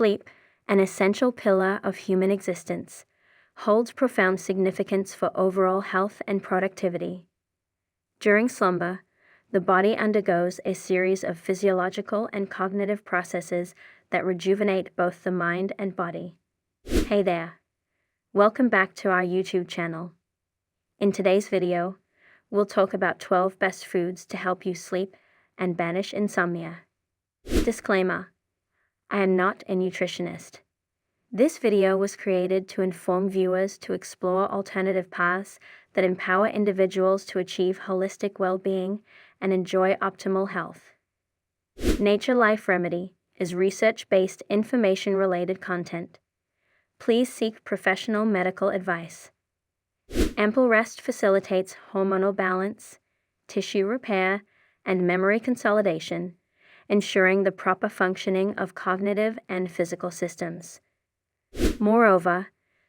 Sleep, an essential pillar of human existence, holds profound significance for overall health and productivity. During slumber, the body undergoes a series of physiological and cognitive processes that rejuvenate both the mind and body. Hey there! Welcome back to our YouTube channel. In today's video, we'll talk about 12 best foods to help you sleep and banish insomnia. Disclaimer: I am not a nutritionist. This video was created to inform viewers to explore alternative paths that empower individuals to achieve holistic well-being and enjoy optimal health. Nature Life Remedy is research-based information-related content. Please seek professional medical advice. Ample rest facilitates hormonal balance, tissue repair, and memory consolidation, ensuring the proper functioning of cognitive and physical systems. Moreover,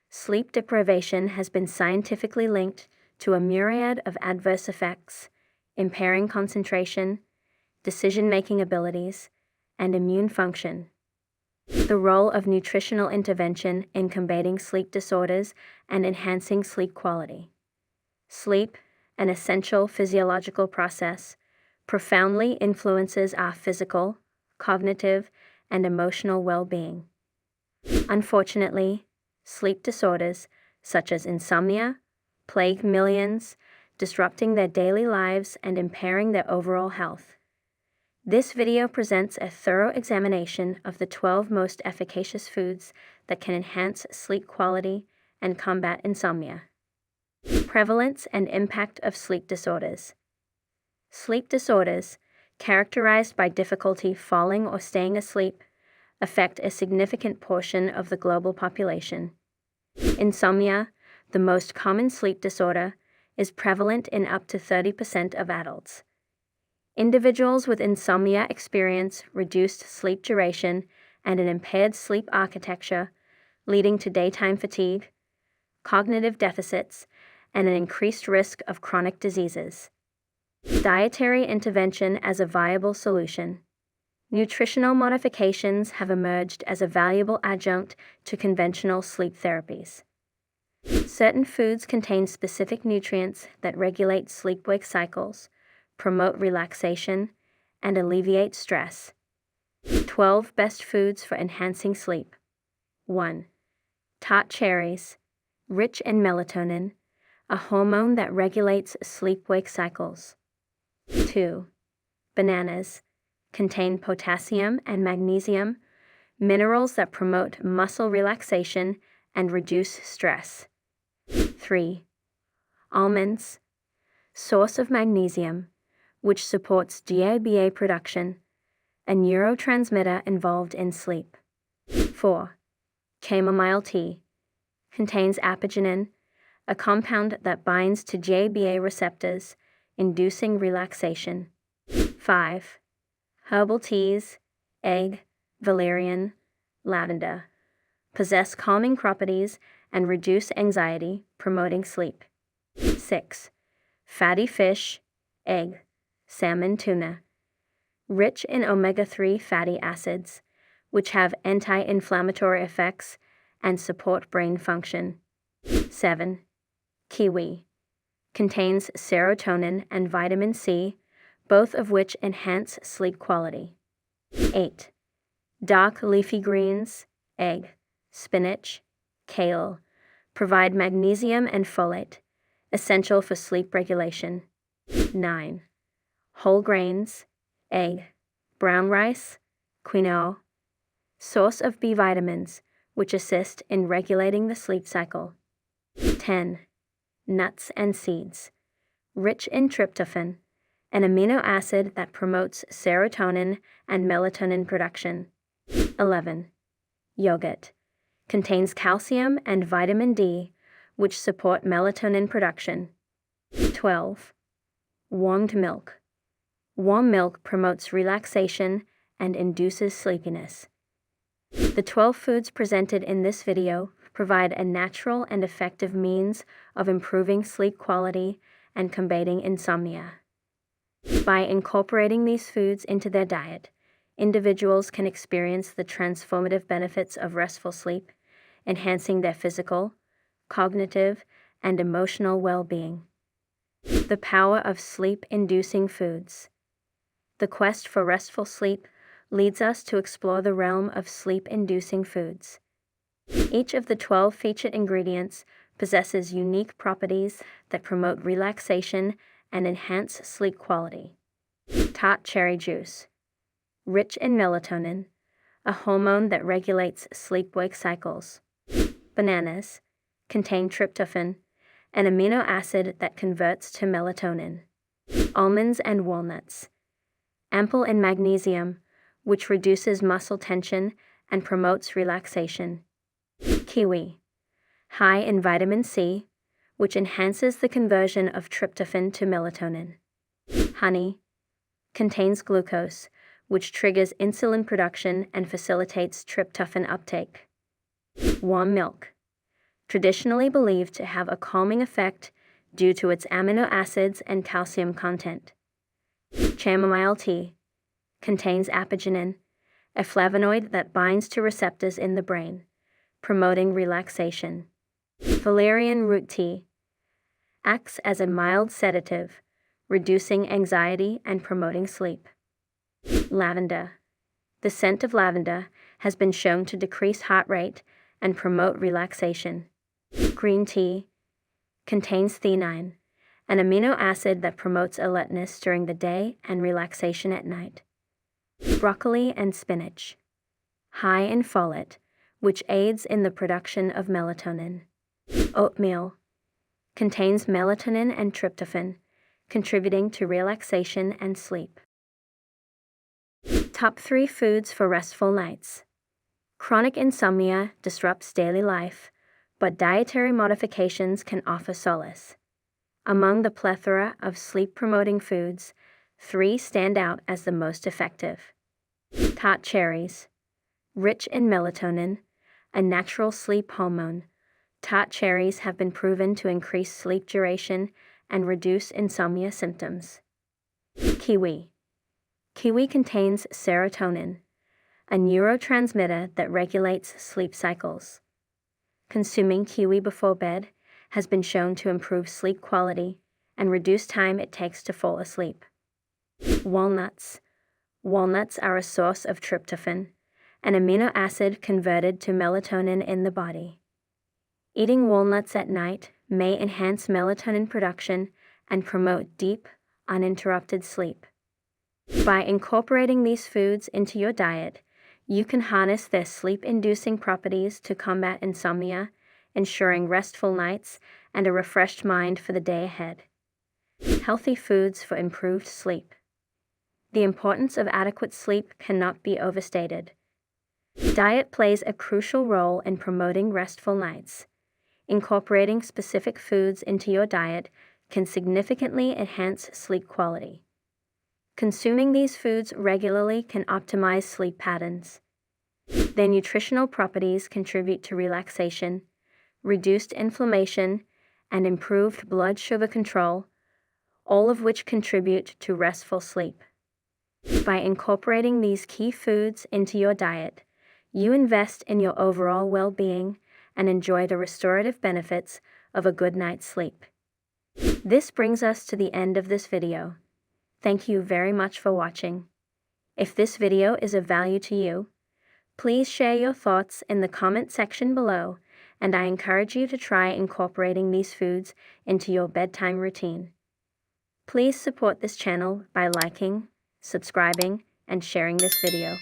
sleep deprivation has been scientifically linked to a myriad of adverse effects, impairing concentration, decision-making abilities, and immune function. The role of nutritional intervention in combating sleep disorders and enhancing sleep quality. Sleep, an essential physiological process, profoundly influences our physical, cognitive, and emotional well-being. Unfortunately, sleep disorders, such as insomnia, plague millions, disrupting their daily lives and impairing their overall health. This video presents a thorough examination of the 12 most efficacious foods that can enhance sleep quality and combat insomnia. Prevalence and impact of sleep disorders. Sleep disorders, characterized by difficulty falling or staying asleep, affect a significant portion of the global population. Insomnia, the most common sleep disorder, is prevalent in up to 30% of adults. Individuals with insomnia experience reduced sleep duration and an impaired sleep architecture, leading to daytime fatigue, cognitive deficits, and an increased risk of chronic diseases. Dietary intervention as a viable solution. Nutritional modifications have emerged as a valuable adjunct to conventional sleep therapies. Certain foods contain specific nutrients that regulate sleep-wake cycles, promote relaxation, and alleviate stress. 12 best foods for enhancing sleep. 1. Tart cherries, rich in melatonin, a hormone that regulates sleep-wake cycles. 2. Bananas, contain potassium and magnesium, minerals that promote muscle relaxation and reduce stress. 3. Almonds, source of magnesium, which supports GABA production, a neurotransmitter involved in sleep. 4. Chamomile tea, contains apigenin, a compound that binds to GABA receptors, inducing relaxation. 5. Herbal teas, egg, valerian, lavender, possess calming properties and reduce anxiety, promoting sleep. 6. Fatty fish, egg, salmon, tuna, rich in omega-3 fatty acids, which have anti-inflammatory effects and support brain function. 7. Kiwi, contains serotonin and vitamin C, both of which enhance sleep quality. 8. Dark leafy greens, egg, spinach, kale, provide magnesium and folate, essential for sleep regulation. 9. Whole grains, egg, brown rice, quinoa, source of B vitamins, which assist in regulating the sleep cycle. 10. Nuts and seeds, rich in tryptophan, an amino acid that promotes serotonin and melatonin production. 11. Yogurt, contains calcium and vitamin D, which support melatonin production. 12. Warmed milk. Warm milk promotes relaxation and induces sleepiness. The 12 foods presented in this video provide a natural and effective means of improving sleep quality and combating insomnia. By incorporating these foods into their diet, individuals can experience the transformative benefits of restful sleep, enhancing their physical, cognitive, and emotional well-being. The power of sleep-inducing foods. The quest for restful sleep leads us to explore the realm of sleep-inducing foods. Each of the 12 featured ingredients possesses unique properties that promote relaxation and enhance sleep quality. Tart cherry juice. Rich in melatonin, a hormone that regulates sleep-wake cycles. Bananas contain tryptophan, an amino acid that converts to melatonin. Almonds and walnuts. Ample in magnesium, which reduces muscle tension and promotes relaxation. Kiwi. High in vitamin C, which enhances the conversion of tryptophan to melatonin. Honey. Contains glucose, which triggers insulin production and facilitates tryptophan uptake. Warm milk. Traditionally believed to have a calming effect due to its amino acids and calcium content. Chamomile tea. Contains apigenin, a flavonoid that binds to receptors in the brain, promoting relaxation. Valerian root tea. Acts as a mild sedative, reducing anxiety and promoting sleep. Lavender. The scent of lavender has been shown to decrease heart rate and promote relaxation. Green tea. Contains theanine, an amino acid that promotes alertness during the day and relaxation at night. Broccoli and spinach. High in folate, which aids in the production of melatonin. Oatmeal. Contains melatonin and tryptophan, contributing to relaxation and sleep. Top 3 foods for restful nights. Chronic insomnia disrupts daily life, but dietary modifications can offer solace. Among the plethora of sleep-promoting foods, 3 stand out as the most effective. Tart cherries. Rich in melatonin, a natural sleep hormone, tart cherries have been proven to increase sleep duration and reduce insomnia symptoms. Kiwi. Kiwi contains serotonin, a neurotransmitter that regulates sleep cycles. Consuming kiwi before bed has been shown to improve sleep quality and reduce time it takes to fall asleep. Walnuts. Walnuts are a source of tryptophan, an amino acid converted to melatonin in the body. Eating walnuts at night may enhance melatonin production and promote deep, uninterrupted sleep. By incorporating these foods into your diet, you can harness their sleep-inducing properties to combat insomnia, ensuring restful nights and a refreshed mind for the day ahead. Healthy foods for improved sleep. The importance of adequate sleep cannot be overstated. Diet plays a crucial role in promoting restful nights. Incorporating specific foods into your diet can significantly enhance sleep quality. Consuming these foods regularly can optimize sleep patterns. Their nutritional properties contribute to relaxation, reduced inflammation, and improved blood sugar control, all of which contribute to restful sleep. By incorporating these key foods into your diet, you invest in your overall well-being and enjoy the restorative benefits of a good night's sleep. This brings us to the end of this video. Thank you very much for watching. If this video is of value to you, please share your thoughts in the comment section below, and I encourage you to try incorporating these foods into your bedtime routine. Please support this channel by liking, subscribing, and sharing this video.